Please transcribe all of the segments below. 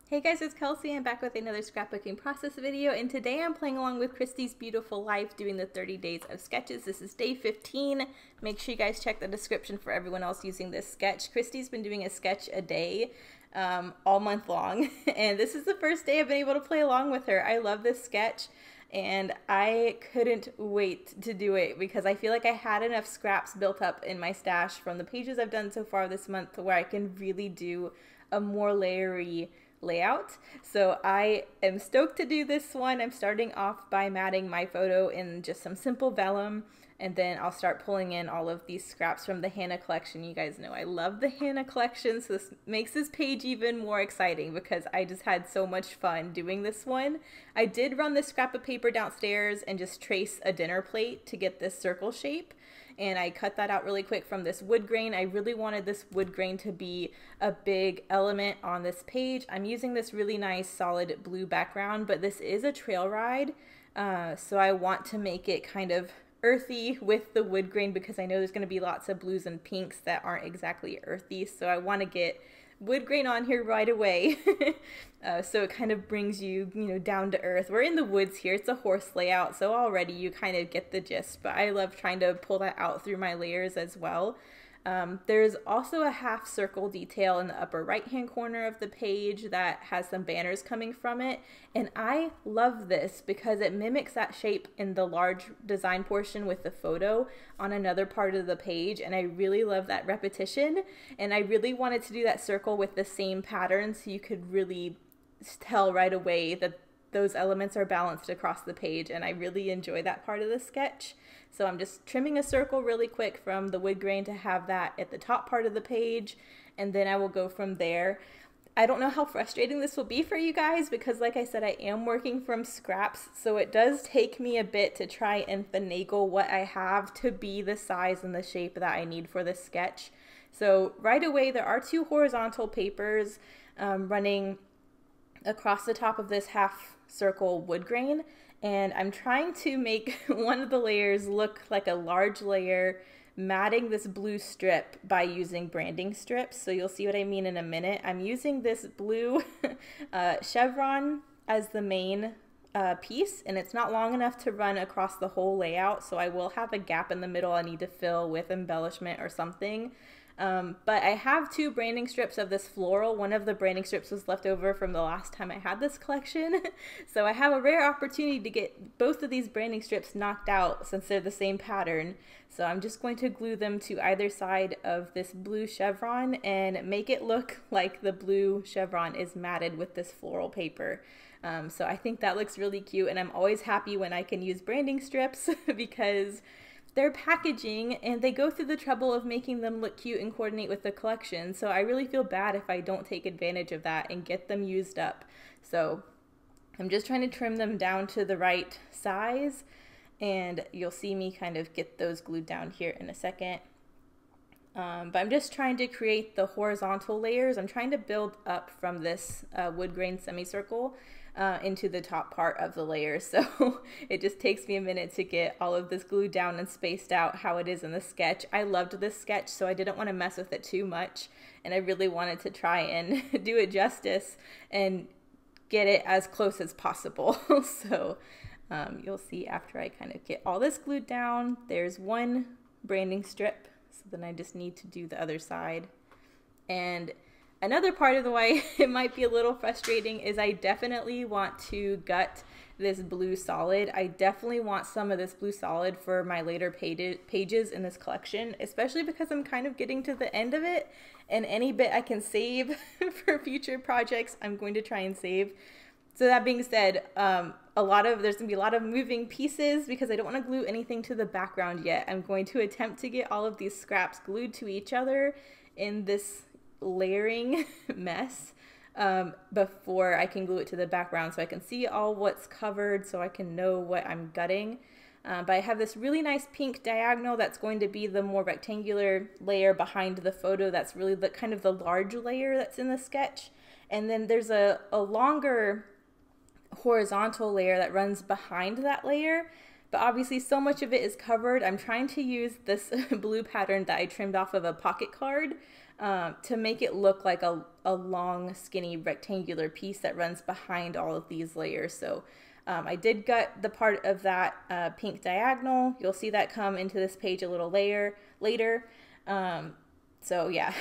Hey guys, it's Kelsey. I'm back with another scrapbooking process video, and today I'm playing along with Christy's beautiful life doing the 30 days of sketches. This is day 15. Make sure you guys check the description for everyone else using this sketch. Christy's been doing a sketch a day all month long, and this is the first day I've been able to play along with her. I love this sketch, and I couldn't wait to do it because I feel like I had enough scraps built up in my stash from the pages I've done so far this month where I can really do a more layery layout. So I am stoked to do this one. I'm starting off by matting my photo in just some simple vellum, and then I'll start pulling in all of these scraps from the Hannah collection. You guys know I love the Hannah collection, so this makes this page even more exciting because I just had so much fun doing this one. I did run this scrap of paper downstairs and just trace a dinner plate to get this circle shape, and I cut that out really quick from this wood grain. I really wanted this wood grain to be a big element on this page. I'm using this really nice solid blue background, but this is a trail ride, so I want to make it kind of earthy with the wood grain because I know there's going to be lots of blues and pinks that aren't exactly earthy, so I want to get wood grain on here right away. So it kind of brings you, down to earth. We're in the woods here. It's a horse layout, so already you kind of get the gist, but I love trying to pull that out through my layers as well. There's also a half circle detail in the upper right hand corner of the page that has some banners coming from it, and I love this because it mimics that shape in the large design portion with the photo on another part of the page, and I really love that repetition, and I really wanted to do that circle with the same pattern so you could really tell right away that those elements are balanced across the page, and I really enjoy that part of the sketch. So I'm just trimming a circle really quick from the wood grain to have that at the top part of the page, and then I will go from there. I don't know how frustrating this will be for you guys because, like I said, I am working from scraps, so it does take me a bit to try and finagle what I have to be the size and the shape that I need for this sketch. So right away, there are two horizontal papers running across the top of this half circle wood grain, and I'm trying to make one of the layers look like a large layer, matting this blue strip by using branding strips. So you'll see what I mean in a minute. I'm using this blue chevron as the main piece, and it's not long enough to run across the whole layout, so I will have a gap in the middle I need to fill with embellishment or something. But I have two branding strips of this floral. One of the branding strips was left over from the last time I had this collection. So I have a rare opportunity to get both of these branding strips knocked out since they're the same pattern. So I'm just going to glue them to either side of this blue chevron and make it look like the blue chevron is matted with this floral paper. So I think that looks really cute, and I'm always happy when I can use branding strips because they're packaging and they go through the trouble of making them look cute and coordinate with the collection. So I really feel bad if I don't take advantage of that and get them used up. So I'm just trying to trim them down to the right size, and you'll see me kind of get those glued down here in a second. But I'm just trying to create the horizontal layers. I'm trying to build up from this wood grain semicircle into the top part of the layer. So it just takes me a minute to get all of this glued down and spaced out how it is in the sketch. I loved this sketch, so I didn't want to mess with it too much, and I really wanted to try and do it justice and get it as close as possible. So you'll see after I kind of get all this glued down, there's one branding strip. So then I just need to do the other side. And another part of the why it might be a little frustrating is I definitely want to gut this blue solid. I definitely want some of this blue solid for my later pages in this collection, especially because I'm kind of getting to the end of it, and any bit I can save for future projects, I'm going to try and save. So that being said, there's gonna be a lot of moving pieces because I don't want to glue anything to the background yet. I'm going to attempt to get all of these scraps glued to each other in this layering mess before I can glue it to the background so I can see all what's covered, so I can know what I'm gutting. But I have this really nice pink diagonal that's going to be the more rectangular layer behind the photo. That's really the kind of the large layer that's in the sketch. And then there's a longer horizontal layer that runs behind that layer, but obviously so much of it is covered. I'm trying to use this blue pattern that I trimmed off of a pocket card to make it look like a long, skinny, rectangular piece that runs behind all of these layers. So I did gut the part of that pink diagonal. You'll see that come into this page a little later. So yeah,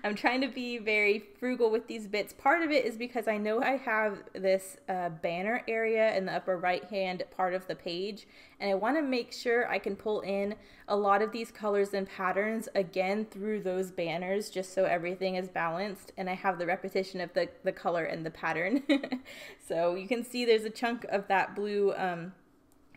I'm trying to be very frugal with these bits. Part of it is because I know I have this banner area in the upper right hand part of the page, and I want to make sure I can pull in a lot of these colors and patterns again through those banners, just so everything is balanced and I have the repetition of the color and the pattern. So you can see there's a chunk of that blue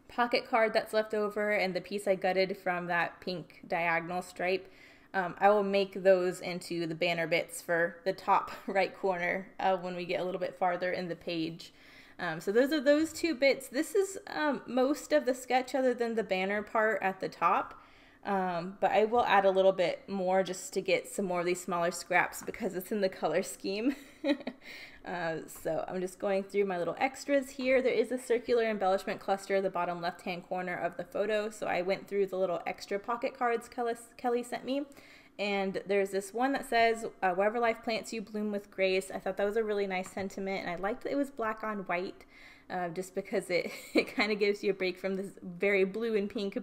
pocket card that's left over, and the piece I gutted from that pink diagonal stripe. I will make those into the banner bits for the top right corner when we get a little bit farther in the page. So those are those two bits. This is most of the sketch other than the banner part at the top. But I will add a little bit more just to get some more of these smaller scraps because it's in the color scheme. So I'm just going through my little extras here. There is a circular embellishment cluster at the bottom left-hand corner of the photo. So I went through the little extra pocket cards Kelly sent me. And there's this one that says, wherever life plants you, bloom with grace. I thought that was a really nice sentiment. And I liked that it was black on white, just because it kind of gives you a break from this very blue and pink,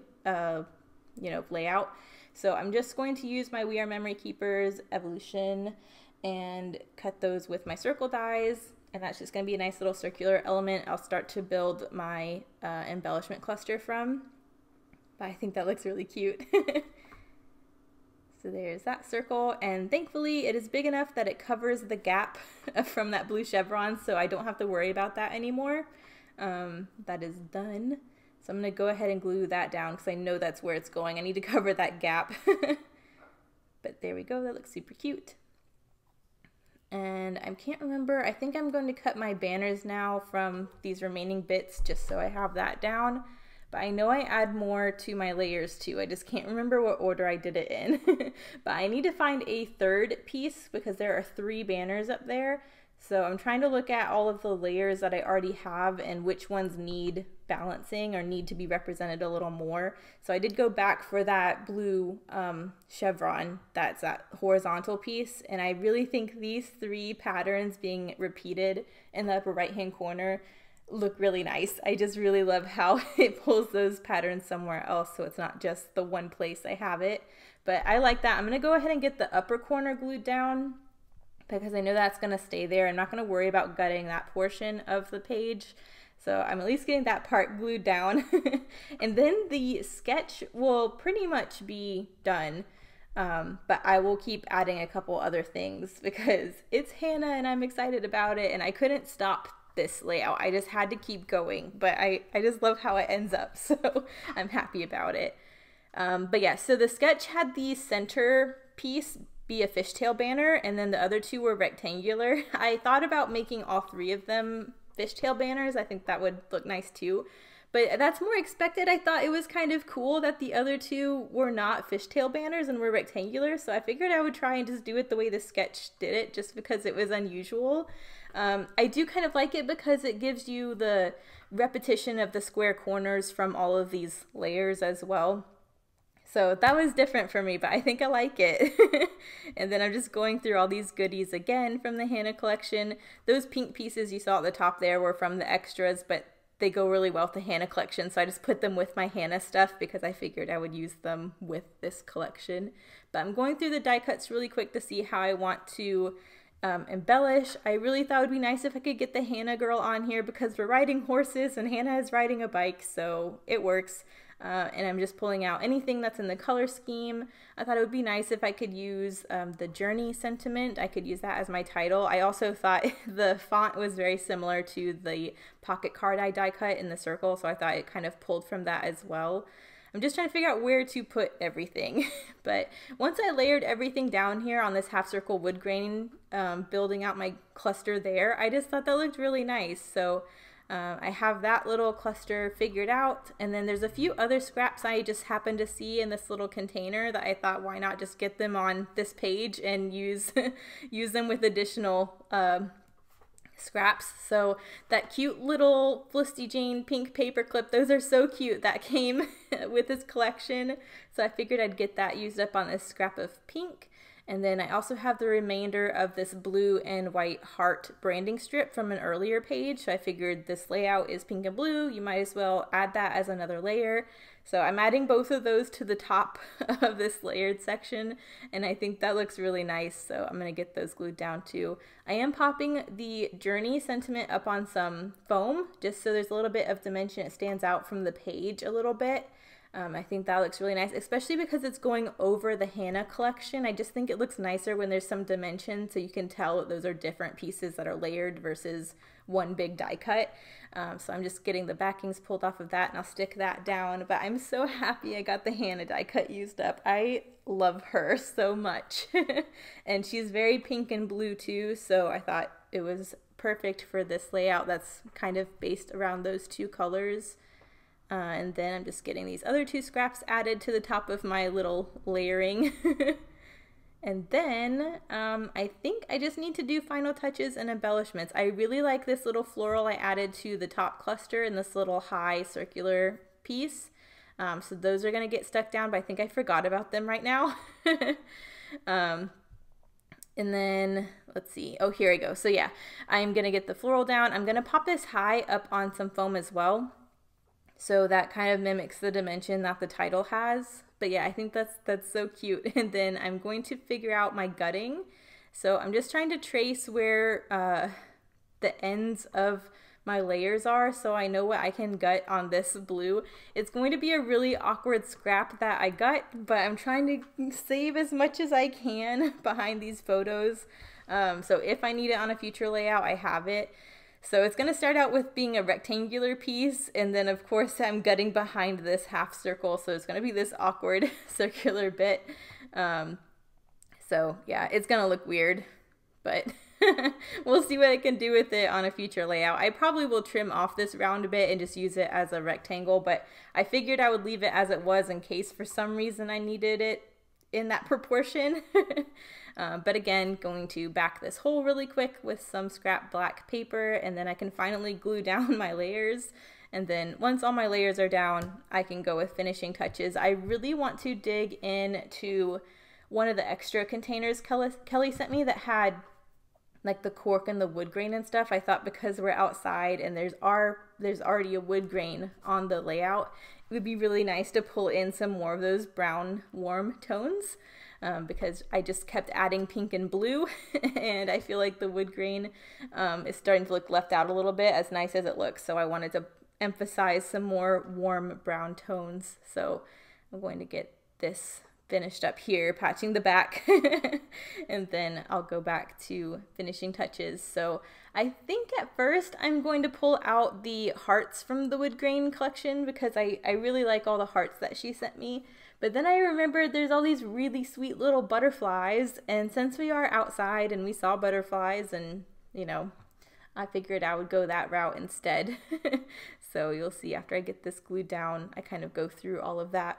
layout. So I'm just going to use my We Are Memory Keepers Evolution and cut those with my circle dies, and that's just going to be a nice little circular element I'll start to build my embellishment cluster from. But I think that looks really cute. So there's that circle, and thankfully it is big enough that it covers the gap from that blue chevron, so I don't have to worry about that anymore. That is done. So I'm going to go ahead and glue that down because I know that's where it's going. I need to cover that gap. But there we go, that looks super cute. And I can't remember, I think I'm going to cut my banners now from these remaining bits just so I have that down. But I know I add more to my layers too. I just can't remember what order I did it in. But I need to find a third piece because there are 3 banners up there. So I'm trying to look at all of the layers that I already have and which ones need balancing or need to be represented a little more. So I did go back for that blue chevron, that's that horizontal piece, and I really think these 3 patterns being repeated in the upper right hand corner look really nice. I just really love how it pulls those patterns somewhere else, so it's not just the one place I have it. But I like that. I'm going to go ahead and get the upper corner glued down because I know that's going to stay there. I'm not going to worry about gutting that portion of the page. So I'm at least getting that part glued down. And then the sketch will pretty much be done. But I will keep adding a couple other things because it's Hannah and I'm excited about it, and I couldn't stop this layout. I just had to keep going, but I just love how it ends up, so I'm happy about it. But yeah, so the sketch had the center piece be a fishtail banner, and then the other 2 were rectangular. I thought about making all 3 of them fishtail banners. I think that would look nice too, but that's more expected. I thought it was kind of cool that the other 2 were not fishtail banners and were rectangular, so I figured I would try and just do it the way the sketch did it, just because it was unusual. I do kind of like it because it gives you the repetition of the square corners from all of these layers as well. So that was different for me, but I think I like it. And then I'm just going through all these goodies again from the Hannah collection. Those pink pieces you saw at the top there were from the extras, but they go really well with the Hannah collection, so I just put them with my Hannah stuff because I figured I would use them with this collection. But I'm going through the die cuts really quick to see how I want to embellish. I really thought it would be nice if I could get the Hannah girl on here because we're riding horses and Hannah is riding a bike, so it works. And I'm just pulling out anything that's in the color scheme. I thought it would be nice if I could use the journey sentiment. I could use that as my title. I also thought the font was very similar to the pocket card I die cut in the circle, so I thought it kind of pulled from that as well. I'm just trying to figure out where to put everything. But once I layered everything down here on this half circle wood grain, building out my cluster there, I just thought that looked really nice. So I have that little cluster figured out, and then there's a few other scraps I just happened to see in this little container that I thought, why not just get them on this page and use use them with additional scraps. So that cute little Felicity Jane pink paper clip, those are so cute, that came with this collection, so I figured I'd get that used up on this scrap of pink. And then I also have the remainder of this blue and white heart branding strip from an earlier page. So I figured this layout is pink and blue. You might as well add that as another layer. So I'm adding both of those to the top of this layered section, and I think that looks really nice. So I'm gonna get those glued down too. I am popping the journey sentiment up on some foam, just so there's a little bit of dimension. It stands out from the page a little bit. I think that looks really nice, especially because it's going over the Hannah collection. I just think it looks nicer when there's some dimension, so you can tell that those are different pieces that are layered versus one big die cut. So I'm just getting the backings pulled off of that, and I'll stick that down. But I'm so happy I got the Hannah die cut used up. I love her so much. And she's very pink and blue too, so I thought it was perfect for this layout that's kind of based around those two colors. And then I'm just getting these other two scraps added to the top of my little layering. And then I think I just need to do final touches and embellishments. I really like this little floral I added to the top cluster and this little high circular piece. So those are going to get stuck down, but I think I forgot about them right now. And then let's see. Oh, here I go. So yeah, I'm going to get the floral down. I'm going to pop this high up on some foam as well. So that kind of mimics the dimension that the title has. But yeah, I think that's so cute. And then I'm going to figure out my gutting. So I'm just trying to trace where the ends of my layers are, so I know what I can gut on this blue. It's going to be a really awkward scrap that I gut, but I'm trying to save as much as I can behind these photos. So if I need it on a future layout, I have it. So it's going to start out with being a rectangular piece, and then of course I'm gutting behind this half circle, so it's going to be this awkward circular bit. So yeah, it's going to look weird, but we'll see what I can do with it on a future layout. I probably will trim off this round a bit and just use it as a rectangle, but I figured I would leave it as it was in case for some reason I needed it in that proportion. But again, going to back this hole really quick with some scrap black paper, and then I can finally glue down my layers. And then once all my layers are down, I can go with finishing touches. I really want to dig into one of the extra containers Kelly sent me that had like the cork and the wood grain and stuff. I thought because we're outside and there's already a wood grain on the layout, it would be really nice to pull in some more of those brown warm tones. Because I just kept adding pink and blue, and I feel like the wood grain is starting to look left out a little bit, as nice as it looks. So I wanted to emphasize some more warm brown tones. So I'm going to get this finished up here, patching the back, and then I'll go back to finishing touches. So I think at first I'm going to pull out the hearts from the wood grain collection because I really like all the hearts that she sent me. But then I remembered there's all these really sweet little butterflies, and since we are outside and we saw butterflies, and you know, I figured I would go that route instead. So you'll see after I get this glued down, I kind of go through all of that.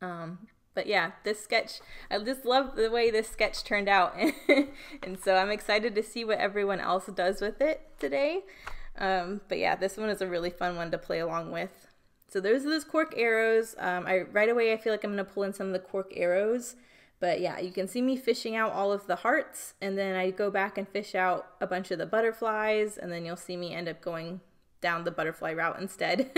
But yeah, this sketch, I just love the way this sketch turned out. And so I'm excited to see what everyone else does with it today. But yeah, this one is a really fun one to play along with. So those are those cork arrows. Right away I feel like I'm going to pull in some of the cork arrows. But yeah, you can see me fishing out all of the hearts, and then I go back and fish out a bunch of the butterflies, and then you'll see me end up going down the butterfly route instead.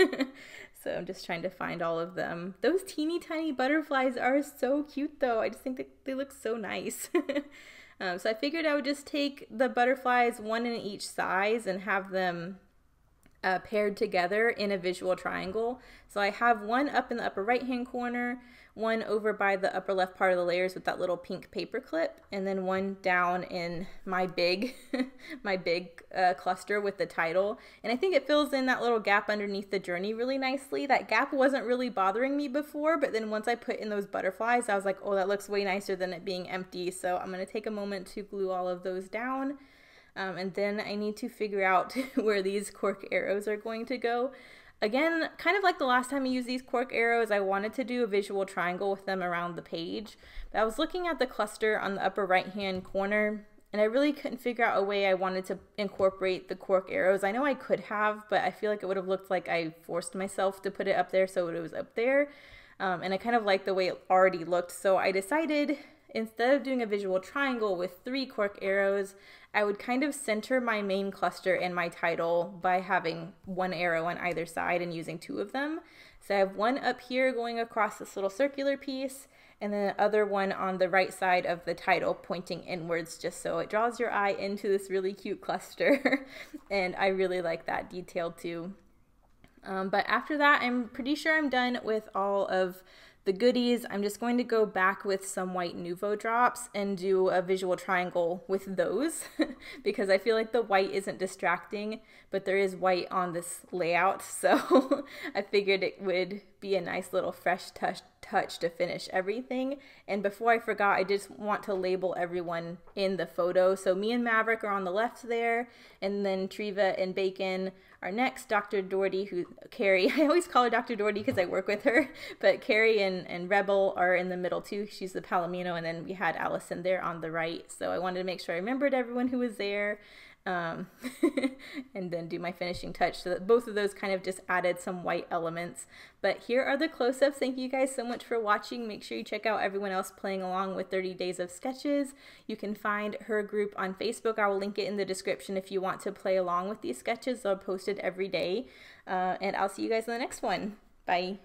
So I'm just trying to find all of them. Those teeny tiny butterflies are so cute though. I just think that they look so nice. So I figured I would just take the butterflies, one in each size, and have them paired together in a visual triangle. So I have one up in the upper right hand corner, one over by the upper left part of the layers with that little pink paper clip, and then one down in my big cluster with the title. And I think it fills in that little gap underneath the journey really nicely. That gap wasn't really bothering me before, but then once I put in those butterflies, I was like, oh, that looks way nicer than it being empty. So I'm going to take a moment to glue all of those down. And then I need to figure out where these cork arrows are going to go. Again, kind of like the last time I used these cork arrows, I wanted to do a visual triangle with them around the page. But I was looking at the cluster on the upper right-hand corner, and I really couldn't figure out a way I wanted to incorporate the cork arrows. I know I could have, but I feel like it would have looked like I forced myself to put it up there so it was up there. And I kind of liked the way it already looked, so I decided instead of doing a visual triangle with 3 cork arrows, I would kind of center my main cluster and my title by having 1 arrow on either side and using 2 of them. So I have 1 up here going across this little circular piece, and then the other one on the right side of the title pointing inwards, just so it draws your eye into this really cute cluster. And I really like that detail too. But after that, I'm pretty sure I'm done with all of the goodies. I'm just going to go back with some white Nuvo drops and do a visual triangle with those because I feel like the white isn't distracting, but there is white on this layout, so I figured it would be a nice little fresh touch to finish everything. And before I forgot, I just want to label everyone in the photo. So me and Maverick are on the left there, and then Treva and Bacon are next. Dr. Doherty, Carrie, I always call her Dr. Doherty because I work with her, but Carrie and Rebel are in the middle too. She's the Palomino, and then we had Allison there on the right. So I wanted to make sure I remembered everyone who was there. And then do my finishing touch, so that both of those kind of just added some white elements. But here are the close-ups. Thank you guys so much for watching. Make sure you check out everyone else playing along with 30 Days of Sketches. You can find her group on Facebook. I will link it in the description if you want to play along with these sketches. They're posted every day. And I'll see you guys in the next one. Bye.